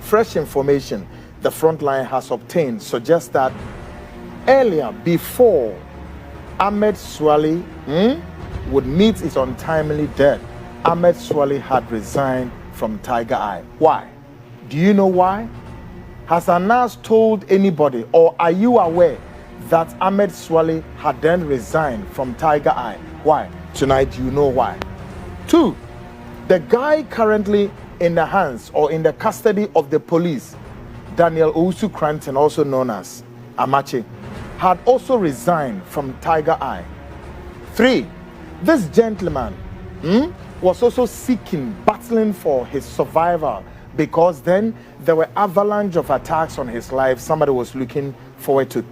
fresh information the Frontline has obtained suggests that earlier, before Ahmed Swali would meet his untimely death, Ahmed Swali had resigned from Tiger Eye. Why? Do you know why? Has Anas told anybody, or are you aware that Ahmed Swali had then resigned from Tiger Eye? Why? Tonight you know why. 2, the guy currently in the hands or in the custody of the police, Daniel Owusu Cranton, also known as Amache, had also resigned from Tiger Eye. 3, this gentleman was also seeking, battling for his survival, because then there were avalanche of attacks on his life. Somebody was looking forward to,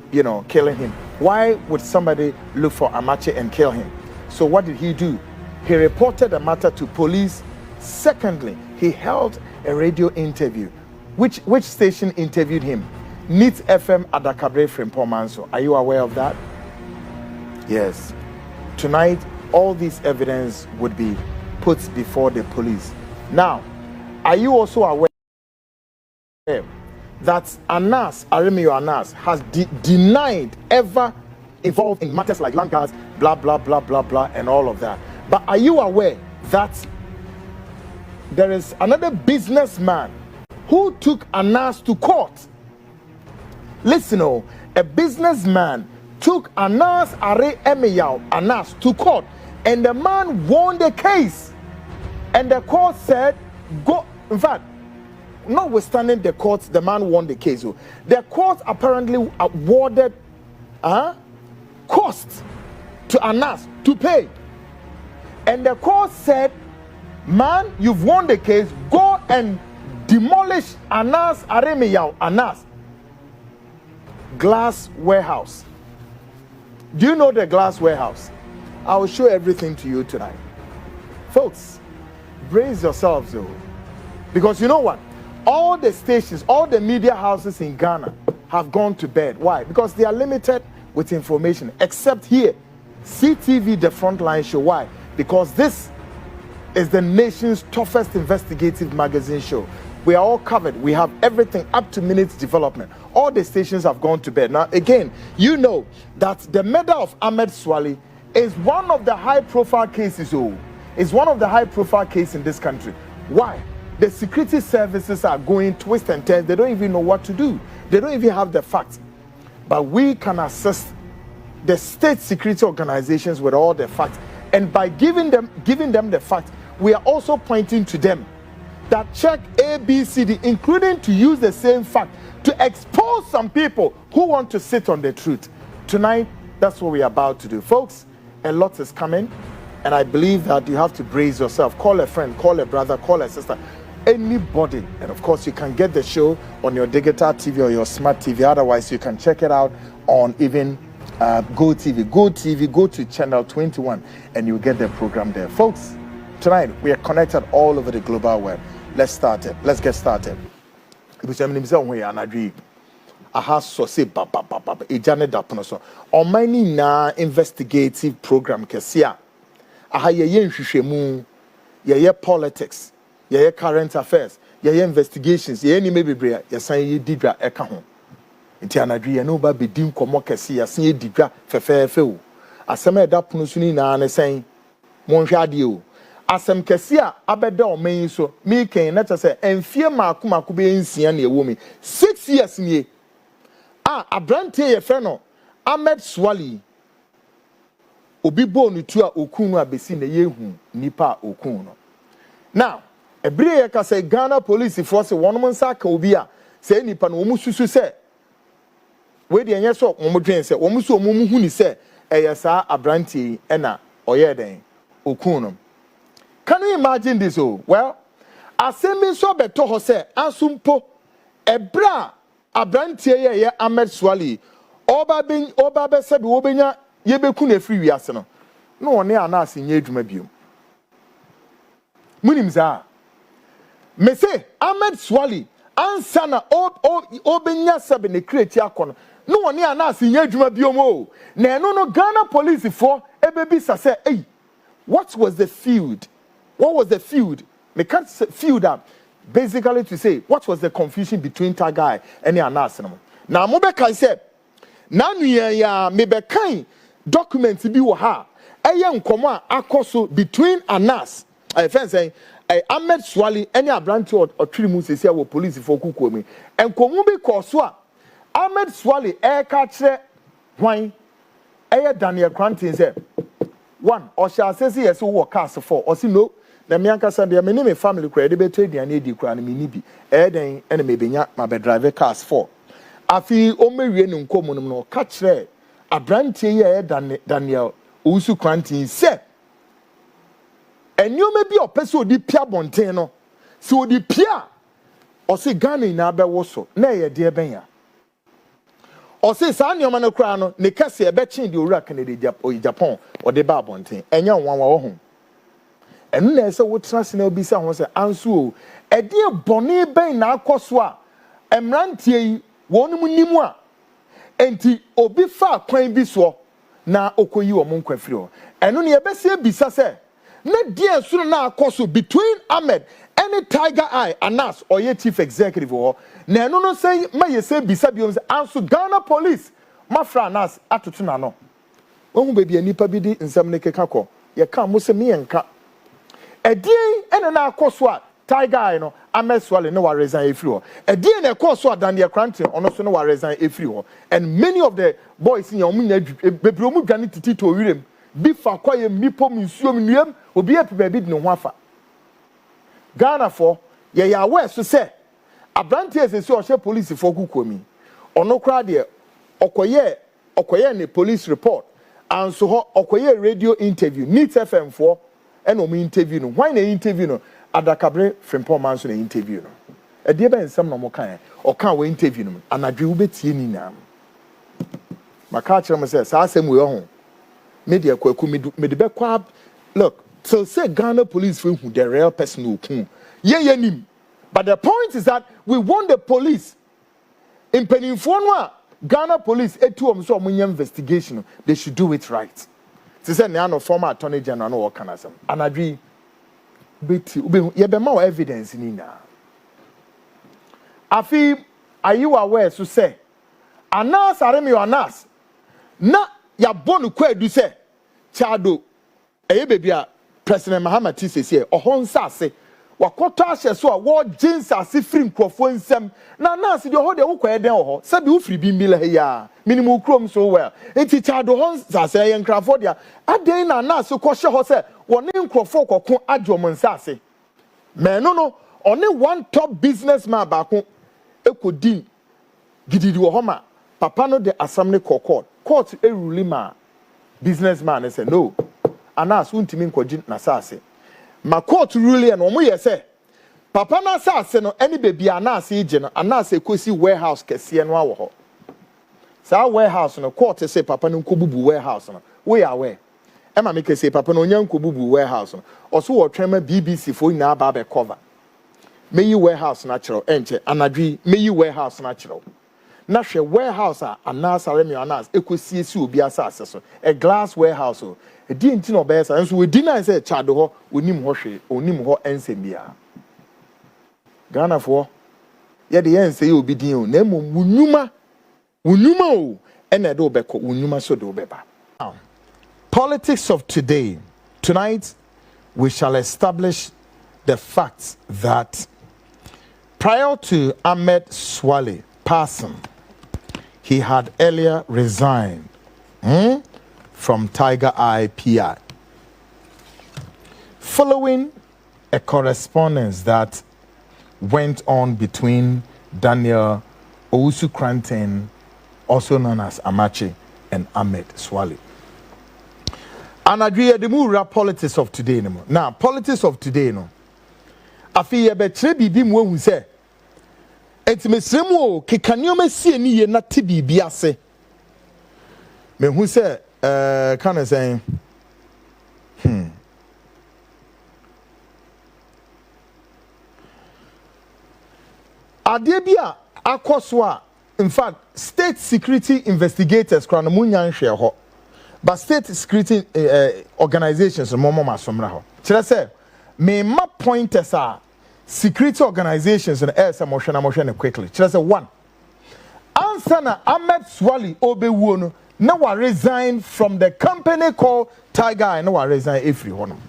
killing him. Why would somebody look for Amache and kill him? So what did he do? He reported the matter to police. Secondly, he held a radio interview. Which station interviewed him? NIT FM Adakabre Frimpomanso. Are you aware of that? Yes. Tonight, all this evidence would be put before the police. Now, are you also aware that Anas, Aremio Anas, has denied ever involved in matters like land guards, blah, blah, blah, blah, blah, and all of that? But are you aware that there is another businessman who took Anas to court? Listen, a businessman took Anas Anas to court, and the man won the case. And the court said, go. In fact, notwithstanding the court, the man won the case. The court apparently awarded cost to Anas to pay. And the court said, man, you've won the case, go and demolish Anas Anas glass warehouse. Do you know the glass warehouse? I will show everything to you tonight. Folks, brace yourselves though. Because you know what? All the stations, all the media houses in Ghana have gone to bed. Why? Because they are limited with information, except here, CTV, the Frontline show. Why? Because this is the nation's toughest investigative magazine show. We are all covered. We have everything up to minute development. All the stations have gone to bed. Now, again, you know that the murder of Ahmed Swali is one of the high-profile cases. It's one of the high-profile cases in this country. Why? The security services are going twist and turn. They don't even know what to do. They don't even have the facts. But we can assist the state security organizations with all the facts. And by giving them the facts, we are also pointing to them that check A, B, C, D, including to use the same fact to expose some people who want to sit on the truth. Tonight, that's what we're about to do. Folks, a lot is coming, and I believe that you have to brace yourself. Call a friend, call a brother, call a sister, anybody. And of course, you can get the show on your digital TV or your smart TV. Otherwise, you can check it out on even Go TV. Go TV, go to channel 21, and you'll get the program there. Folks, tonight, we are connected all over the global web. Let's start it. Let's get started. Aha so say ejane dapono so omani na investigative program kesia aha ye nhwehwemu ye politics ye current affairs ye investigations ye ni mebebre ye san ye didwa eka ho nti anadwe ye no ba bedin komo kesia san ye didwa fefefe o asem e dapono so ni na ne san monhwe ade o asem kesia abeda oman so mi ken na tse enfie maako be nsia na ewo mi 6 years ni Abrante ye freno Ahmed Swali obi bo no tu a okun no abesi na yehu nipa okun no. Now ebire ye ka say Ghana police force wonom nsa ka obi a say nipa no omususu say we de enye so omodwen say omusu omuhu ni say eye sa Abrante e na oye den okun no. Can you imagine this? Well, asemi so beto ho say asumpo ebra Abrante ye Ahmed Swali oba be se be obenya ye beku na free wiase no no one Anas nye adwuma biom munim za me say Ahmed Swali ansa na obenya se be ne create akono no one Anas nye adwuma biom o na eno no Ghana police for ebebi say hey, what was the feud? Me can't say feud up. basically to say what was the confusion between Tiger and Anas. Now, Mobeka said, Nanu ya mebekai documents bi wo ha. Eye nkoma akoso between Anas, I friend saying, Ahmed Swali, any abranti or trimu se wo police for kukuomi. And komu bi koswa Ahmed Swali katre hwan Daniel Cranton said, one, or shall say yes, who work cast for, or see no, the Mianca Sunday, my name is family credit, betrayed and need crown me be, then enemy benya, my bed driver cast for. I feel only reading common no catch there. A brand Daniel Usu Cranton said, and you may be a person di Pia Bonteno, so the Pia or say Ghana in Abe Woso, nay, dear Benya. Or say Sanyo Manocrano, Nicassia betching the Urakan or Japan or the Barbontin, and young one home. And then so what trust in Obisa was an answer. A dear Bonnie Bay now coswa, and Rantie won munimwa. And ti Obifa Quain Biswa na Okoyu or Monquefrio. And only a Bessie Bisa said, Net dear soon now cosu between Ahmed. Any Tiger Eye, Anas, or your chief executive, or no say, may say, Bisabiums, answer Ghana police, Mafra Anas, Atutunano. One baby, a nipa bidi in some nekako, ye can't must me and cut. A day and an aquaswa, Tiger Eye, no, Ahmed Swallow, no, resign a few. A day and a corswa, Daniel Cranton, or no, no, resign a few. And many of the boys in your bedroom, Ganity Tito, William, before quiet, Mipo, Museum, will be a baby no wafa. Ghana for ye ya aware so say abrantie ese o police for kukomi ono kra de okoye ne police report and so okoye radio interview Meet FM for and o interview no why na interview no adakabre frimpom man so na interview no e de ben sam no mo kan o kan we interview no anadwe wo betie ni na maka kire mo say sa asem we ho media Kwaku me de be kwa look. So say Ghana police who the real person who come. Yeah, nim. But the point is that we want the police. In Peninfonwa, Ghana police etu so investigation. They should do it right. They say no former attorney general no work anasem. And agree. Beti ye be more evidence ni na. Afi are you aware so say Anas aremi Anas na ya bonu kwadu say chado eye baby a President Muhammad says ohonsa se wakoto ahye so a wo jeans ase free nkrofo nsem na nurse de ho de wo kweden ho se bi wo free bi mila he ya minimum krom so well enti chado honsa se ye nkrafo de aden na nurse ko hye ho se woni nkrofo kokko adwom nsase me no oni one top businessman ba ko ekodin gididi wo ho ma papa no de assembly court rule ma businessman say no Anas untimi nkogin na sase ma court rule and omo ye say papa na sase no any baby Anas ije no Anas ekosi warehouse kese no awo ho sa warehouse no court say papa no nkobubu warehouse no we aware e ma make say papa no nya nkobubu warehouse no oso wo twema BBC fo nyina ba be cover meyi warehouse na kiro enche anadwi meyi warehouse na kiro na hwe warehouse a Anas aremi Anas ekosi esi obi asase so a glass warehouse o e di nti no be sa nso we di na say chado ho onim ho hwe onim ho ensem bia Ghana for ye de yen say obi din o na mum wunuma o ene de obeko wunuma so de obeba. Politics of today. Tonight we shall establish the fact that prior to Ahmed Swallow passing, he had earlier resigned from Tiger Eye PI, following a correspondence that went on between Daniel Owusu Cranton, also known as Amache, and Ahmed Swallow. And I agree the more politics of today. Now, politics of today, no. I feel a bit bibi mo who say. It's me semo kekanyoma sie ni ye na tibi biase. Me who say kind of saying Adebia akoswa, in fact, state security investigators kwana munyan hwe ho. But state security organizations momo masomra ho. Kire say me ma pointers are security organizations and air some motion quickly. Just say one. Ansana Ahmed Swali Obewuno now resign from the company called Tiger and now resign every one.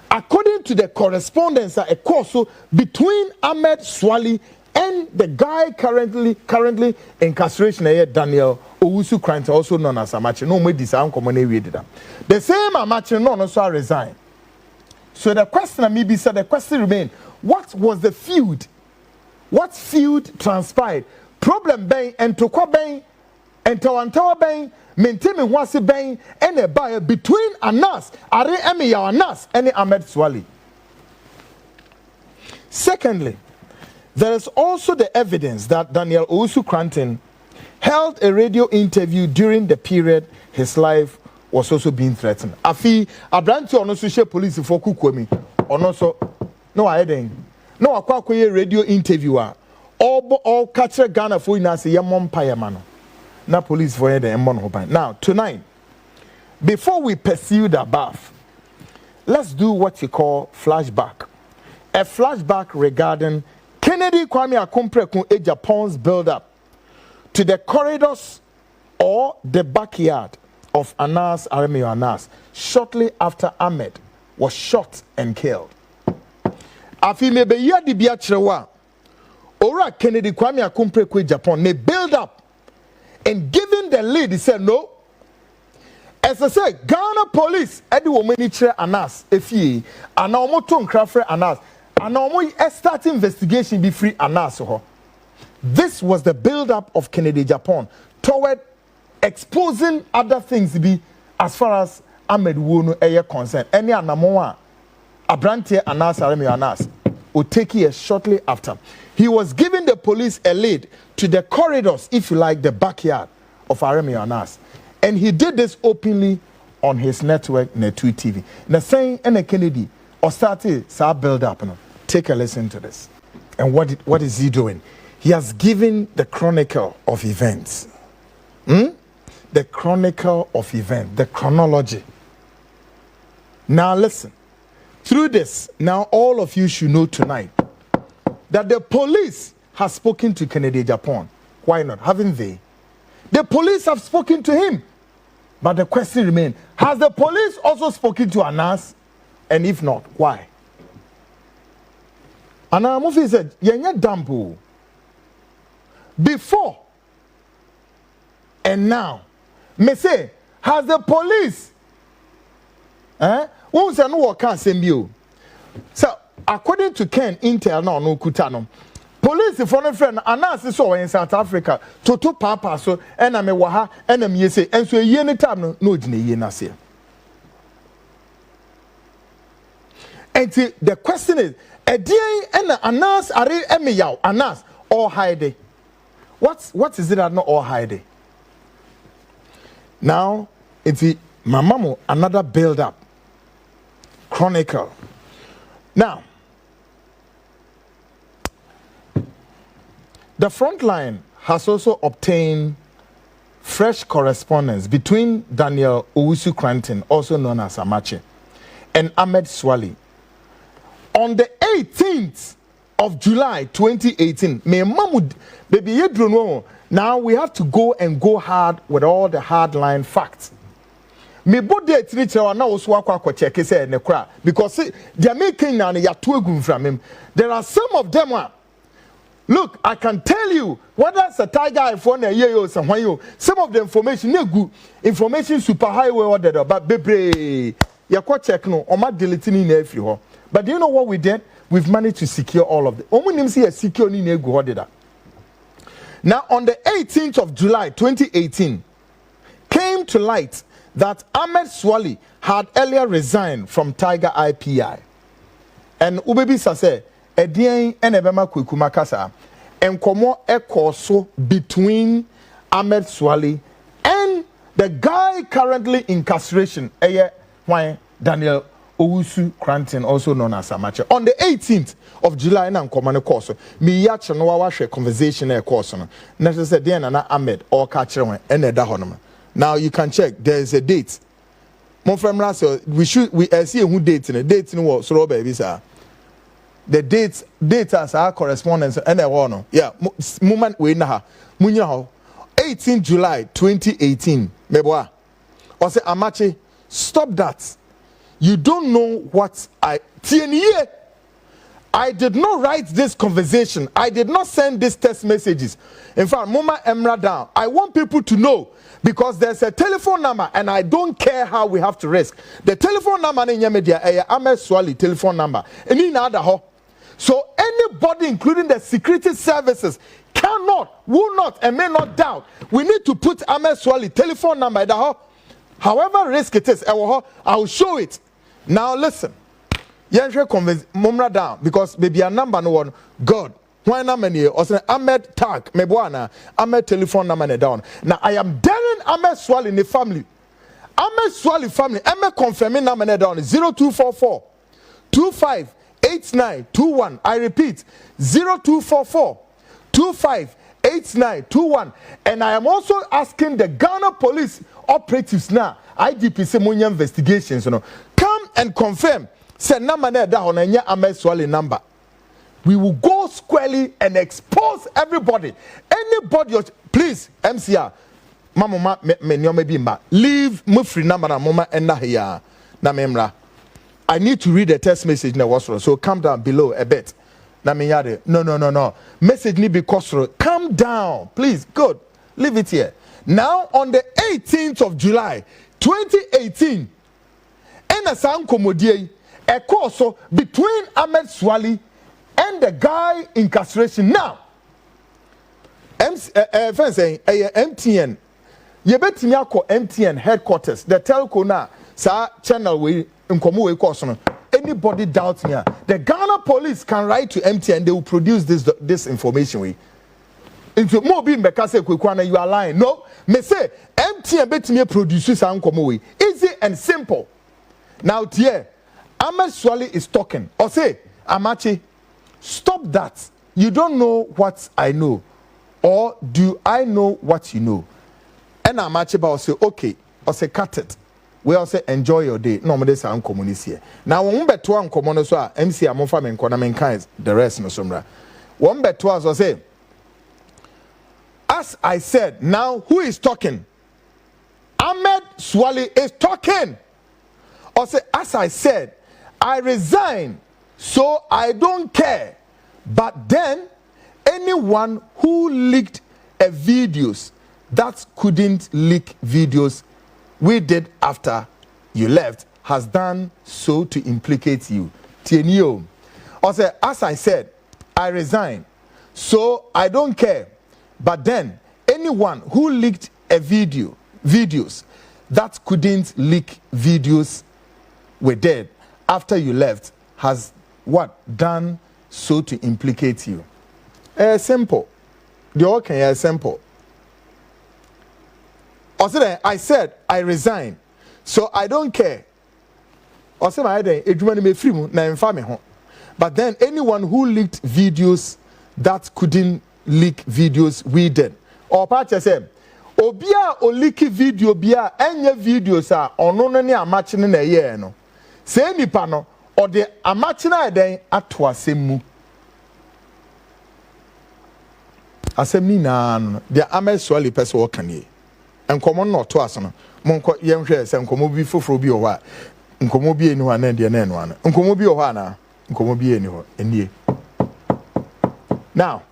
According to the correspondence a course between Ahmed Swali and the guy currently incarceration here, Daniel Owusu Krantz, also known as Amache. No more this common read that. The same Amache no also resign. So the question maybe said the question remain, what was the feud? What feud transpired? Problem bang and Tokwa bang and Tawantawa bang, maintain Wasi bang and a buyer between Anas, Are Emi Anas, and Ahmed Swali. Secondly, there is also the evidence that Daniel Owusu Krantz held a radio interview during the period his life was also being threatened. Afi Abranti ono so she police for kukwemi ono so no ayeden no akwa radio interviewer all catch Ghana for ina say yemom payama no na police for the emon hoban. Now tonight, before we pursue the above, let's do what you call flashback. A flashback regarding Kennedy Kwame Akompreku Agyapong's build-up to the corridors or the backyard of Anas Aremio Anas shortly after Ahmed was shot and killed. Afi mebe yadi biachrewa ora Kennedy Kwame Akompreku Agyapong ne build up and given the lead, he said no. As I said, Ghana police edi womani chre Anas efie ana omoto nkrafre Anas ana omo start investigation be free Anas ho. This was the build-up of Kennedy Agyapong toward exposing other things to be as far as Ahmed Wono eye concerned. Any anamoa Abrante Anas Aremio Anas will take here shortly after. He was giving the police a lead to the corridors, if you like, the backyard of Aremio Anas. And he did this openly on his network, Netu TV. Now saying and Kennedy or started sa build up. Take a listen to this. And what is he doing? He has given the chronicle of events. The chronicle of events, the chronology. Now listen. Through this, now all of you should know tonight that the police has spoken to Kennedy Agyapong. Why not? Haven't they? The police have spoken to him. But the question remains, has the police also spoken to Anas? And if not, why? And our movie said, Yenya Dampo. Before and now, me say, has the police who say no work can send you? So according to Ken Intel no kutano, police for friend Anas so in South Africa to papa so and I me waha and me say and so ye any time no jine ye na say. And the question is, a day and Anas are emi yaw Anas or hide. What is it that not all hide? Now it's Mamamu another build up chronicle. Now the front line has also obtained fresh correspondence between Daniel Owusu Krantz, also known as Amache, and Ahmed Swali. On the 18th of July 2018, now we have to go hard with all the hardline facts. Because they're making from him. There are some of them. Look, I can tell you whether it's a tiger phone a year or somewhere. Some of the information, information super highway order, but baby, you're quite checking on my deleting in every. But do you know what we did? We've managed to secure all of them. Now, on the 18th of July 2018, came to light that Ahmed Swali had earlier resigned from Tiger IPI. And Ubebi Sase, Edien and Ebema Kwekumakasa, and Komo Ekoso between Ahmed Swali and the guy currently incarceration, Daniel Owusu Krantz, also known as Amache. On the 18th of July, na nkomane course. Me yacha no wa conversation e course no. Na say den na Ahmed or catch one and eda hono. Now you can check. There is a date. Mon frère we see who date no. Date no so baby sir. the dates as our correspondence and a one. Yeah, moment we na munya 18 July 2018. Meboa. Or say Amache, stop that. You don't know what I did not write this conversation. I did not send these text messages. In fact, Mama Emra down. I want people to know because there's a telephone number and I don't care how we have to risk. The telephone number in Yemedia, Ahmed Swali telephone number. So anybody, including the security services, cannot, will not, and may not doubt. We need to put Ahmed Swali telephone number. However risk it is, I will show it. Now listen. Yenshwe convince Mumra down because maybe a number no one. God. Why na many or say Ahmed tag mebwana Ahmed telephone number down. Now I am daring Ahmed Swali in the family. Ahmed Swali family. Ahmed confirming number down 0244 258921. I repeat 0244 258921. And I am also asking the Ghana police operatives now. IDP say money investigations. Come and confirm. Say number that on a Ahmed Swali number. We will go squarely and expose everybody. Anybody, please, MCR, Mama, leave Mufri number na Mama and Nahia Namemra. I need to read the text message now, so come down below a bit. No. Message need be costro. Come down, please. Good. Leave it here. Now on the 18th of July, 2018, in a sound comodie. A course between Ahmed Swali and the guy incarceration. Now, MTN, you bet me MTN headquarters, the telco now, sa channel we in course. Anybody doubts me? The Ghana police can write to MTN, they will produce this information. Into more being because you are lying. No, me say MTN bet me produces some easy and simple. Now, dear. Ahmed Swali is talking. Or say, Amache, stop that. You don't know what I know. Or do I know what you know? And Amache will say, okay. Or say, cut it. We all say, enjoy your day. No, this is communist here. Now, one bet to uncommon so MC Amofa men kinds the rest no sumra. One bet to us or say, as I said, now who is talking? Ahmed Swali is talking. Or say, as I said, I resign, so I don't care. But then, anyone who leaked videos that couldn't leak videos we did after you left has done so to implicate you. Tienio. Also, as I said, I resign, so I don't care. But then, anyone who leaked videos that couldn't leak videos we did after you left has what done so to implicate you. Simple. The okay, simple. Also, I said I resign, so I don't care. Also, my day, but then anyone who leaked videos that couldn't leak videos we did. Or part say, Obia o leak video bia any videos are on no matching in a year no. Say nipa no or the amachina den ato asemu asemi na no the Ahmed Swali person wo kan ye enkomo no to aso no monko yenhwe se enkomo bi foforo bi o wa enkomo bi eni ho na de na eno ana enkomo bi o ho ana enkomo bi eni ho enie. Now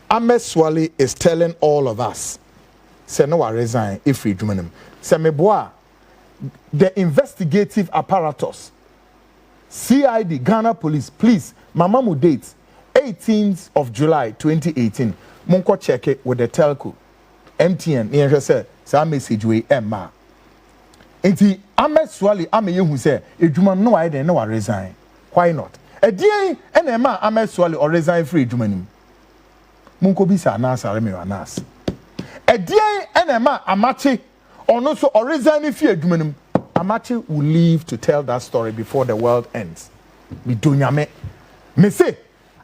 Ahmed Swali is telling all of us say no I resign if we dwumanem say meboa the investigative apparatus CID, Ghana Police, please, Mamamu date, 18th of July 2018. Monko check it with the telco. MTN, you say, say message we Emma. Enti Ahmed Swali, ame you who say, Ejuma no I then no I resign. Why not? A day and Emma Ahmed Swali or resign free Jumanim. Monko bisa anas areme anas. A day and Emma Amache or no so or resign if you Jumanim. Amache will live to tell that story before the world ends. Me say,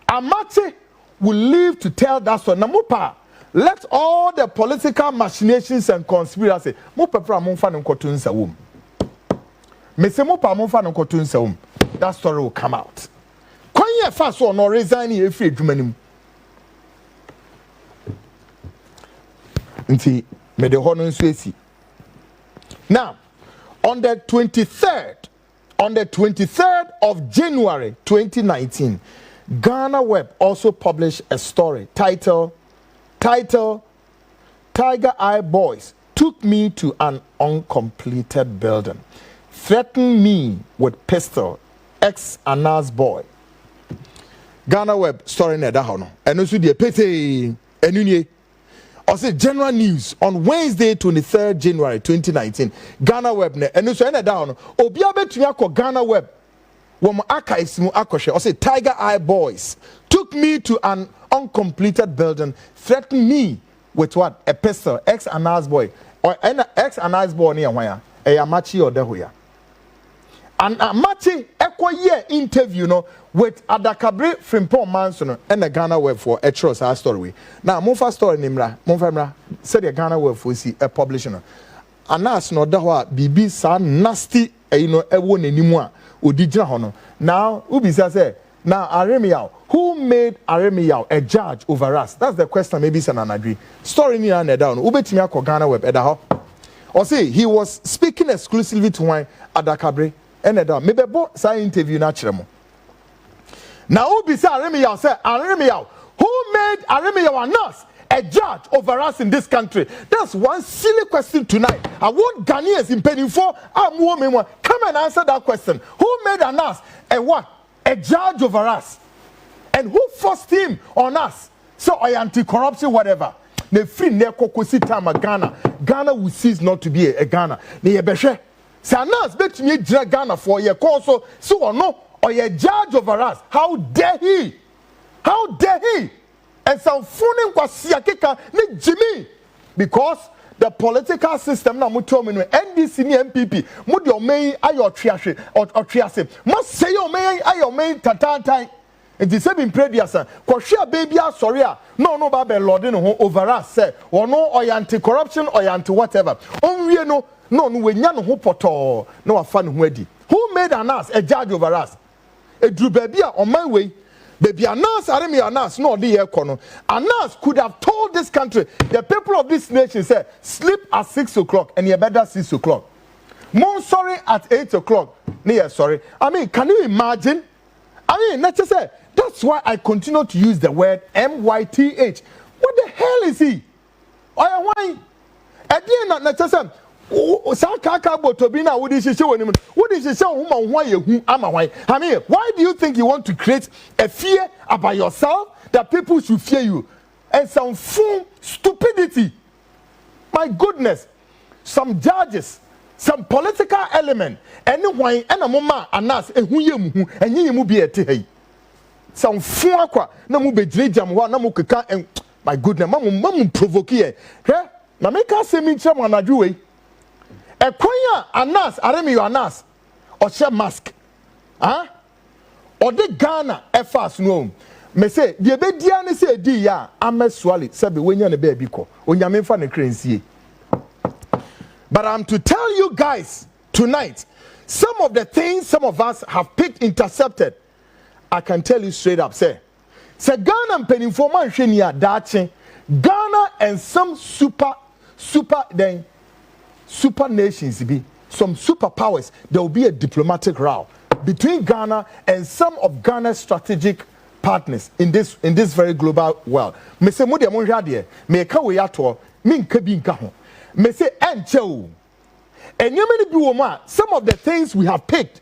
Amache will live to tell that story. Namupa, let all the political machinations and conspiracy. That story will come out. Kwanye fast or no resign here free adwuma nti me de hono nso esi. Now on the 23rd of January 2019, Ghana Web also published a story titled Tiger Eye Boys took me to an uncompleted building, threatened me with pistol, ex-Anas boy. Ghana Web story na da hono. Eno so de pete enunye. Also general news on Wednesday 23rd January 2019. Ghana Web ne eno so na da hono. Obi abetumi akọ Ghana Web. Wom archives mu akọhwe. Also Tiger Eye Boys took me to an uncompleted building, threatened me with what? A pistol, ex-Anas boy. Or ex-Anas boy ni hwan ya? Machi Odehoya. And Machi year interview no with Adakabre Frimpong Manson and the Ghana Web for a trust our story. Now Mofa story nimra, Mofa said the Ghana Web for see a publisher. Anas no dahwa bibi sa nasty ewo nenimwa odijina hono. Now Ubisa say now Aremiao, who made Aremiao a judge over us? That's the question maybe san anadri. Story ni na down. Ubetimi akọ Ghana Web edaho. Or say he was speaking exclusively to one Adakabre. Maybe bought say interview naturally. Now who be say Aremiao say Aremiao, who made Aremiao a nurse a judge over us in this country? That's one silly question tonight. I want Ghanaians in penny for come and answer that question. Who made a nurse a what? A judge over us? And who forced him on us? So I anti-corruption whatever. The free nekokosi time Ghana will cease not to be a Ghana. Ne yebehwe. Say Anas bet me drag Ghana for your cause so or no or your judge over us. How dare he? How dare he? And some fooling kwasia keka ni Jimmy. Because the political system na muto me NDC ni MPP mu de omen ayo triase or triase. Must say your main ayo main tatantan. And the same in prediasa. Kwahwe baby sorry no ba be lord no over us say or no or anti-corruption or anti whatever. Onwie no we nya no ho poto no afa no ho adi. Who made Anas a judge over us? A drew baby on my way. Baby Anas Aremi Anas no the here kono. Anas could have told this country, the people of this nation say sleep at 6 o'clock and you better 6 o'clock. More sorry at 8 o'clock. Yeah, sorry. I mean, can you imagine? I mean, let's just say that's why I continue to use the word MYTH. What the hell is he? Why? Again, let's just say Sakaka Botobina, what is she showing him? What is she showing him? Why? I mean, why do you think you want to create a fear about yourself that people should fear you? And some fool stupidity. My goodness, some judges, some political element, anyone, and a mama, and us, and who you and you be a tea. Some fool aqua, no move a dredgam, one no muka, and my goodness, mamma provoke here. Now make us say me someone I do it. A choir Anas, Aremi Anas, or share mask. Huh? Or the Ghana FAS no. Me say, the Bediane say, dear, I'm a swally, Sabi, when you're a baby co, when you're fan a crazy. But I'm to tell you guys tonight, some of the things some of us have picked intercepted. I can tell you straight up, say Ghana and penny for man shenia dache, Ghana and some super nations be some superpowers. There will be a diplomatic row between Ghana and some of Ghana's strategic partners in this very global world. Me say mo de mo hwade me ka we ato me nka bi nka ho me say enche and you many be some of the things we have picked.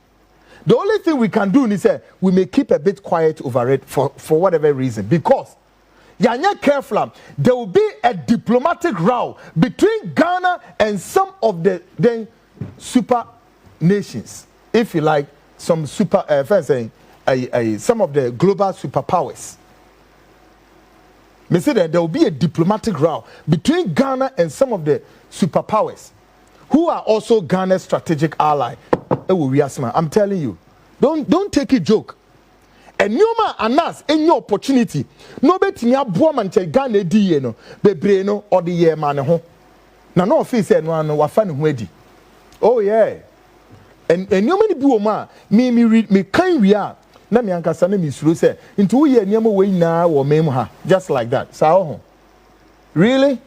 The only thing we can do is say we may keep a bit quiet over it for whatever reason, because you're not careful. There will be a diplomatic row between Ghana and some of the super nations, if you like, some super some of the global superpowers. Me say that there will be a diplomatic row between Ghana and some of the superpowers who are also Ghana's strategic ally. I'm telling you, don't take it joke. And you man Anas any opportunity. No bet me aboa man che Ghana di no bebre no or the year man ho. Na no office no no wafa ne ho adi. Oh yeah. And you many bi o ma me kan wi a na me ankasa na me suro say into wo ye niam we nyina wo mem ha just like that sao really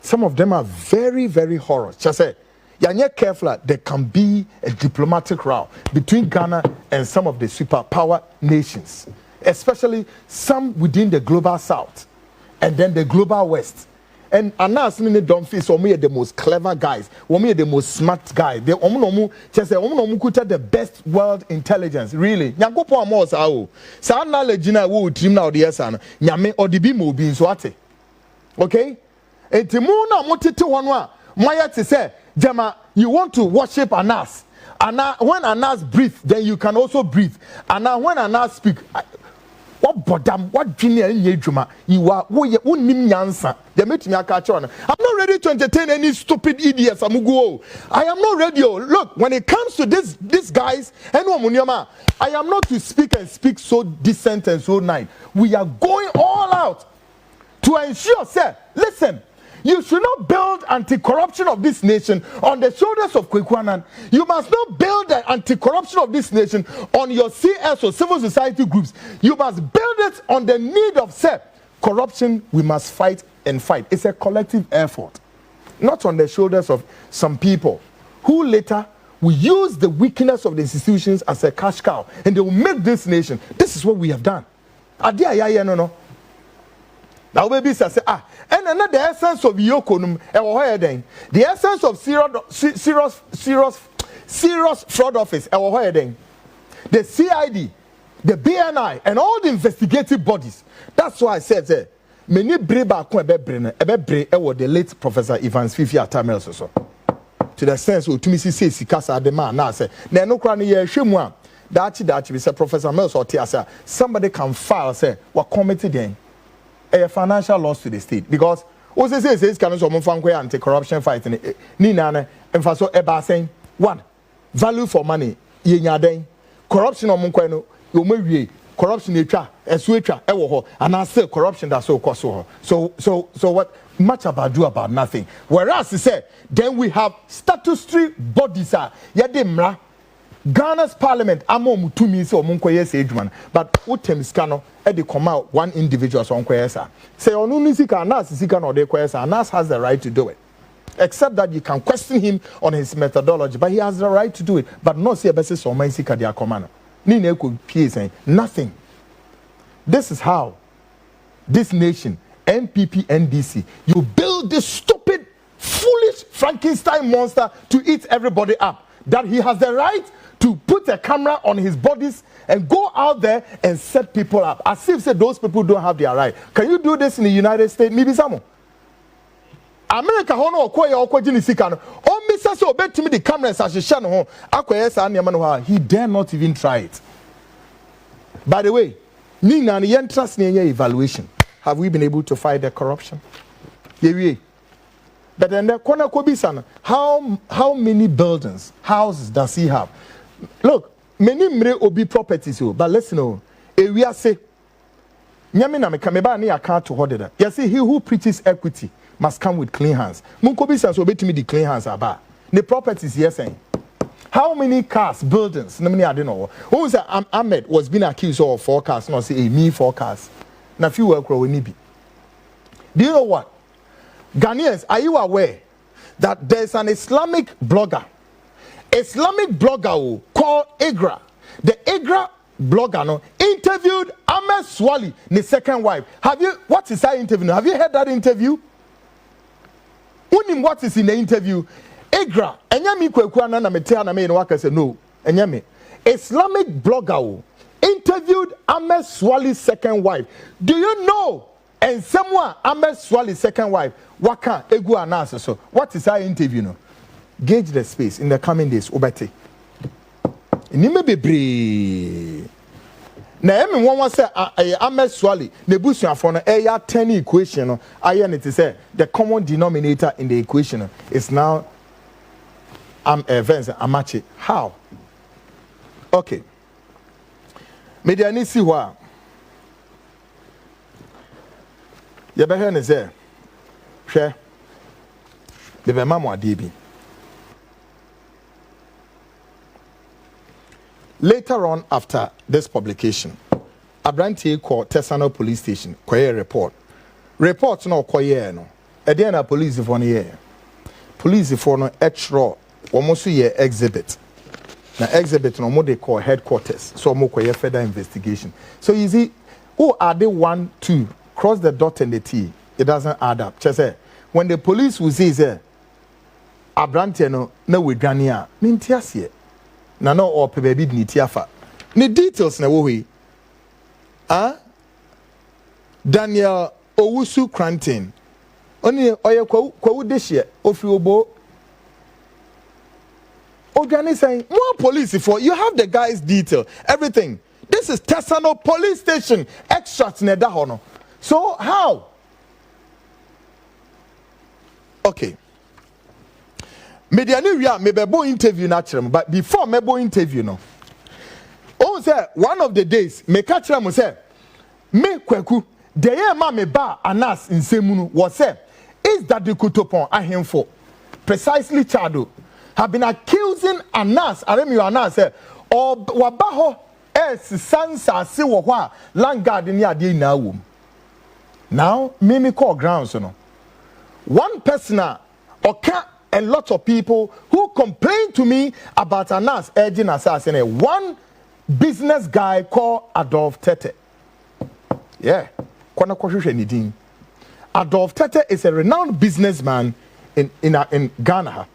some of them are very very horror just say you're careful there can be a diplomatic row between Ghana and some of the superpower nations, especially some within the global south and then the global west. And Anas in the dumb face, we are the most clever guys, we are the most smart guys. They just say the best world intelligence. Really, Nyagopo amos ao. Sa knowledge na wo team na odi esa no. Nyame odi mo bi nso ate. Okay? Entimu na motete hono a moya te say Jama, you want to worship Anas. When Anas breathes, then you can also breathe. And when Anas speaks, what bodam, what junior you are who nim yansa. They make me a catch on. I'm not ready to entertain any stupid idiots. I am not ready. Look, when it comes to these guys, I am not to speak so decent and so nice. We are going all out to ensure, sir, listen. You should not build anti-corruption of this nation on the shoulders of Kwaku Annan. You must not build the anti-corruption of this nation on your CS or civil society groups. You must build it on the need of self. Corruption, we must fight and fight. It's a collective effort. Not on the shoulders of some people who later will use the weakness of the institutions as a cash cow. And they will make this nation. This is what we have done. No. Now baby say and another the essence of yokonum the essence of serious fraud office the CID, the BNI, and all the investigative bodies. That's why I said many breba the late Professor Evans Fifi Atamel so to the sense of to me say sikasa the man now say na no kra ye hwemu a dachi be say Professor Mel so tia somebody can file say what committee then a financial loss to the state because what say can so anti-corruption fight ni na emfaso eba saying one value for money ye nya den corruption omonkwa no yo mawie corruption etwa esu etwa e wo ho and I say corruption that so koso ho so what much about nothing whereas he said then we have statutory bodies ye de mra Ghana's parliament amom to me so omonkoye say adwuma but utem scano e dey come out one individual so onkoye sa say onu ni sika na sika na dey koye sa Nas has the right to do it except that you can question him on his methodology but he has the right to do it but not say bese so man sika dia komana ni na ko pie say nothing. This is how this nation NPP NDC you build this stupid foolish Frankenstein monster to eat everybody up that he has the right to put a camera on his bodies and go out there and set people up as if say those people don't have their right. Can you do this in the United States? Maybe some. America hono okoye okogini sika no. O misa so obetimi the cameras as she no ho. Akoye sa niam no ha. He dare not even try it. By the way, ni na yen trust ni evaluation. Have we been able to fight the corruption? Yeah. But then the corner Kobisan, how many buildings, houses does he have? Look, many mre obi properties, but let's know. We are say, Nyamina me kameba ni account to hold it. You see, he who preaches equity must come with clean hands. Munkobisan so bet me the clean hands about the properties. Yes, saying how many cars, buildings? No many I don't know. Who was Ahmed was being accused of 4 cars? No, say me 4 cars. Now few work we need be. Do you know what? Ghanaians, are you aware that there's an Islamic blogger called Igra? The Igra blogger no, interviewed Ahmed Swali, the second wife. What is that interview? Have you heard that interview? What is in the interview? Igra, enyami Kwaku Annan na metea na me no waka say no. Enyami. Islamic blogger interviewed Ahmed Swali's second wife. Do you know? And someone Ahmed Swali's second wife, waka egu anasa so. What is our interview no? Gauge the space in the coming days. Obete. Ni me bebre. Na emi won say Ahmed Swali nebusuafo no eya 10 equation no aye ne te say the common denominator in the equation is now events amache. How? Okay. Mediani si wa. You better ne say hwe the mama ade bi later on, after this publication, Abranti called Tesano police station, Koye report. Report no Koye no. Again, a police for year. Police for no extra, almost a year exhibit. Now, exhibit no more they call headquarters. So, more Koye further investigation. So, you see, who are they 1, 2, cross the dot and the T? It doesn't add up. Just say, when the police will say, Abranti no we Gania, Mintiasie. Na no or baby ni tiafa. Ni details na wo wi. Daniel Owusu Cranton. Oni oye kwawu dehye ofi obo. Ogani saying more police for you have the guy's detail everything. This is Tesano police station extracts na da hono. So how? Okay. Media we are mebebo interview naturally, but before mebo interview no. Oh say one of the days me catch them say me Kwaku the year ma me ba Anas nsemu was say is that the kutopon ahemfo precisely Chado have been accusing Anas aremi Anas say or wabaho sansa se wo ho a landguard ni ade na wom. Now me call grounds no. One person okay a lot of people who complain to me about Anas urging assassin. One business guy called Adolf Tete. Yeah. Adolf Tete is a renowned businessman in Ghana.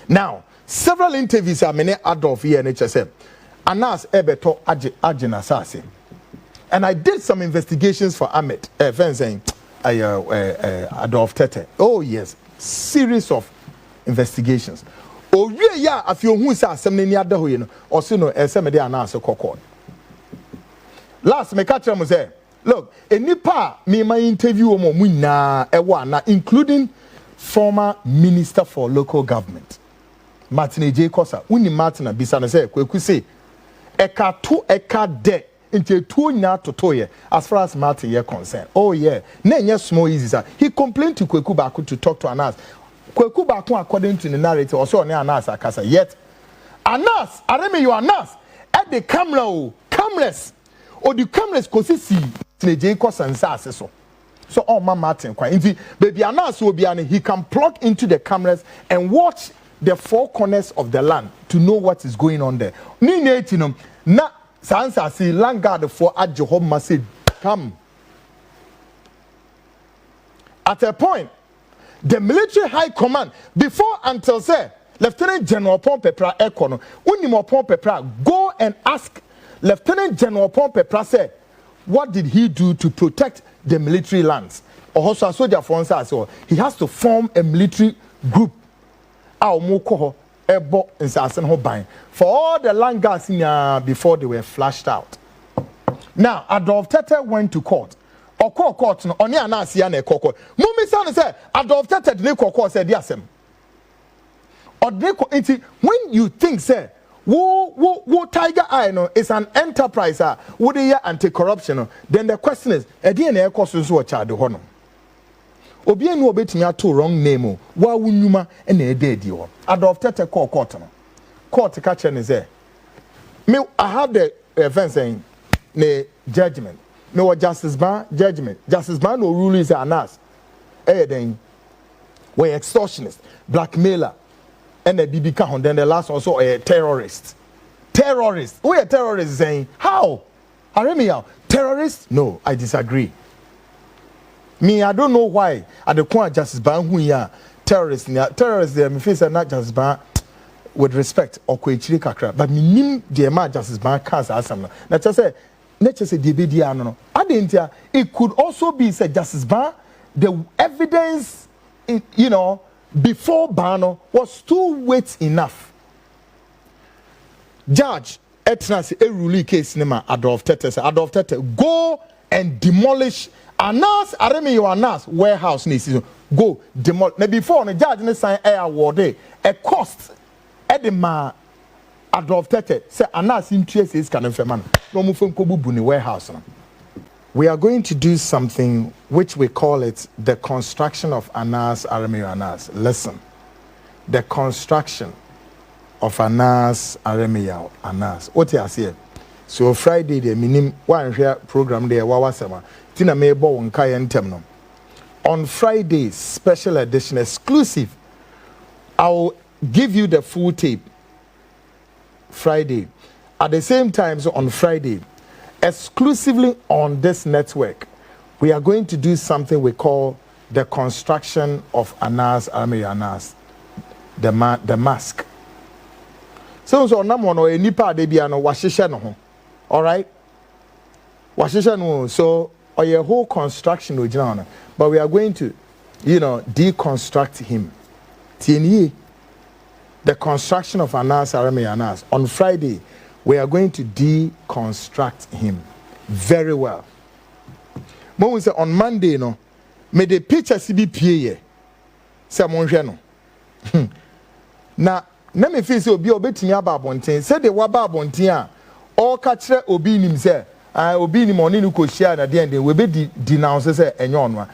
Now, several interviews are many Adolf here in HSM. Anas Ebeto Ajin assassin. And I did some investigations for Ahmed, Adolf Tete. Oh yes. Series of investigations. Oh yeah, if you who say something near the way, or so no, some day Anas kokon. Last me catch them say, look, enipa me my interview omo muna ewa including former Minister for Local Government, Martin J. Kosa. Uni Martin Bisana say, Kwaku say, eka to eka de. Into two nya totoye as far as Martin is concerned. Oh yeah, nenye small easy sir. He complained to Kwaku Baku to talk to Anas. Kwaku Baku according to the narrative also on Anas akasa. Yet Anas, areme you Anas at the camera cameras or the cameras kosisi tneje kosansa aseso. So oh my Martin kwa inti baby Anas will be he can plug into the cameras and watch the four corners of the land to know what is going on there. Ni netinum na Sansa see landguard for Agyapong say come. At a point, the military high command before until say Lieutenant General Pompepra Ekono, Unimo Pompepra go and ask Lieutenant General Pompepra say what did he do to protect the military lands? Or also a soldier for so he has to form a military group. For all the land gas before they were flashed out. Now, Adolf Tete went to court. Or court no only Anas ya na court. Mummy son say Adolf Tete dey court said Asɛm. Or they when you think say wo Tiger Eye no is an enterprise would they anti-corruption then the question is e na e cost so charge ho no. Obi enu obetimi ato wrong name o wa wunyuma na ededi ho Adolf Tete court no court catch ne say me I have the event saying ne judgment me was justice ban judgment no rule is Anas then we extortionist blackmailer and the BB can then the last also a terrorist we a terrorist saying how Aremia terrorist no I disagree. Me, I don't know why at the corner justice ban who ya terrorists there me face not justice ban with respect or kwechiri kakra but me nim the ma justice ban cans asam na just say the bedi no adentia it could also be said justice ban the evidence before ban was too weight enough. Judge etnas a ruling case name Adolf Tete go and demolish Anas areme you Anas warehouse ni season go demolish na before the judge ne sign air award a cost edema Adolf Tete say Anas interest is can fema no mu fem ko bubu ni warehouse no. We are going to do something which we call it the construction of Anas areme you Anas. Listen, the construction of Anas Aremia Anas. What you say? So Friday the minim one share program there wawasema. Tina mebo wonkaya ntemno. On Friday, special edition exclusive. I'll give you the full tape. Friday. At the same time, so on Friday, exclusively on this network, we are going to do something we call the construction of Anas Aremia Anas. The mask. So namono e nipa de bia no wahihye no ho. All right? Wahihye no so or whole construction original, but we are going to deconstruct him. Tieni the construction of Anas Aremia Anas. On Friday, we are going to deconstruct him very well. Mo say on Monday no me the picture be pie say mo hwe no. Na me feel say obi obetimi aba abonten say de wa ba abonten a all ka kire obi nim say obi nim oni no ko hia na de we be denounce say enye ono a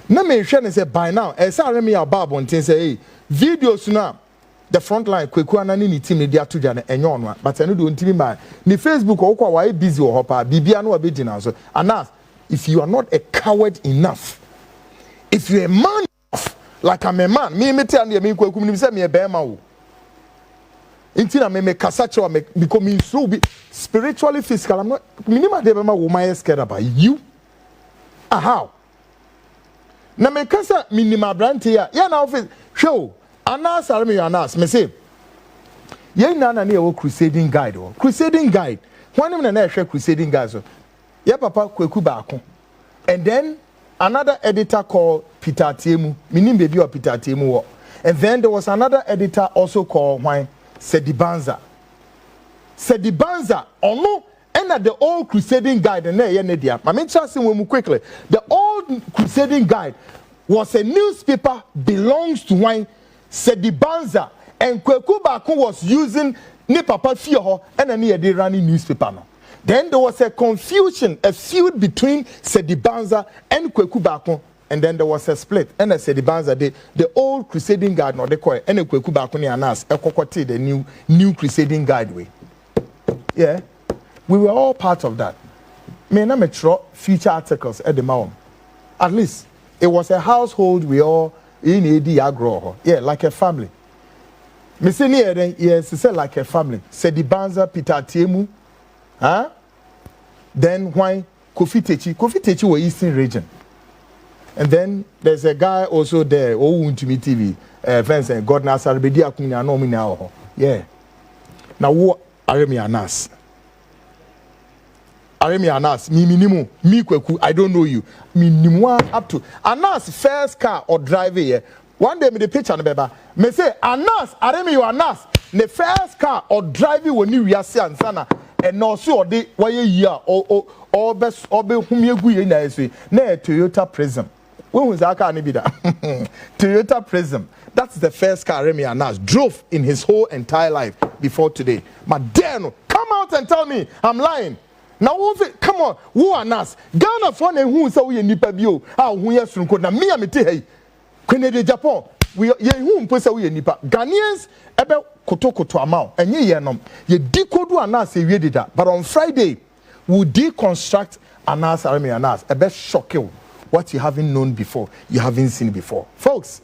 na me hwe ne say by now e say Aremia aba abonten say hey videos na the front line Kwaku Annan ni team ne dia to dwa na enye ono a but eno do ntimi ma ni Facebook okwa wa busy wo hopa bibia na wa be denounce Anas, if you are not a coward enough, if you are a man enough, like I'm a man, me tell me Kwaku nim say me e be ma wo intina me kasa che me becoming so spiritually physical. I'm not minima de be ma wo my scared about you. How na me kasa minima brand ya na office show Anas Aremia Anas me say ye na na e wo crusading guide wo crusading guide whanim na na hwe crusading guide so ye papa Kwaku baako and then another editor called Peter Tiemu minim baby or Peter Tiemu wo and then there was another editor also called why Sedibanza ono and the old crusading guide and ye ne dia ma me chance we quickly the old crusading guide was a newspaper belongs to wine Sedibanza and Kwaku baako was using ne papa fie ho and na ye dey running newspaper no. Then there was a confusion, a feud between Sedibanza and Kwaku baako, and then there was a split. And Sedibanza, the old crusading guide, no, they call it, and Kwaku baako ni Anas, the new crusading guide way. Yeah, we were all part of that. Me na me tro future articles at the moment. At least it was a household we all in Edi agro. Yeah, like a family. Me say near then yes, it's like a family. Sedibanza, Peter Tiemu. Huh? Then why Kofi Techi were Eastern region. And then there's a guy also there, to me TV, friends and God Nasar Bedia Kunya no me now. Yeah. Now what Aremia Anas? Aremia Anas, me minimum, me Kwaku, I don't know you. Minimum up to Anas first car or driver here. One day me the picture beba. Me say Anas, Aremia Anas, the first car or driver when you yasi ansana. And also the why year or best or be whom you go in na Toyota Prism. When was that car be that? Toyota Prism. That's the first car Aremia Anas drove in his whole entire life before today. But then come out and tell me I'm lying. Now come on, who Anas? Ghana for who say we nipa bio. Who yes na me amete hey. Kwenye de Japan. We ye who mposa we nipa. Ghanaians ebe koto amount enye ye nom ye decodu Anas e wie dida, but on Friday we'll deconstruct Anas Aremia Anas ebe shock you what you haven't known before, you haven't seen before, folks.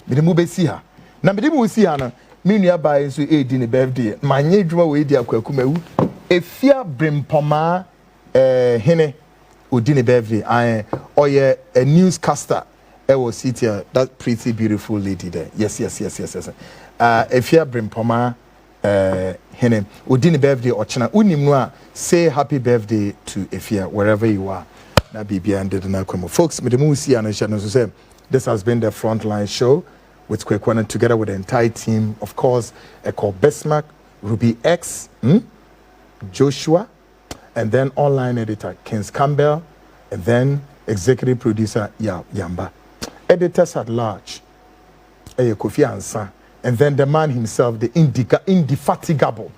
Me de mu be see her na me de mu see her na me nua ba so e di ne birthday manye dwuma we di Kwaku mawu efia brimpoma hene odi ne birthday oye a newscaster was sitting that pretty beautiful lady there. Yes. Efia brimpoma hene odini birthday ochina unim no say happy birthday to Efia wherever you are. Na bibia ended na kwemo. Folks, me de mu see an so say this has been the Frontline show with Kwaku Annan together with the entire team, of course, called Bismarck, Ruby X, Joshua, and then online editor Kings Campbell, and then executive producer Yamba. Editors at large, Kofi Ansan, and then the man himself, the indefatigable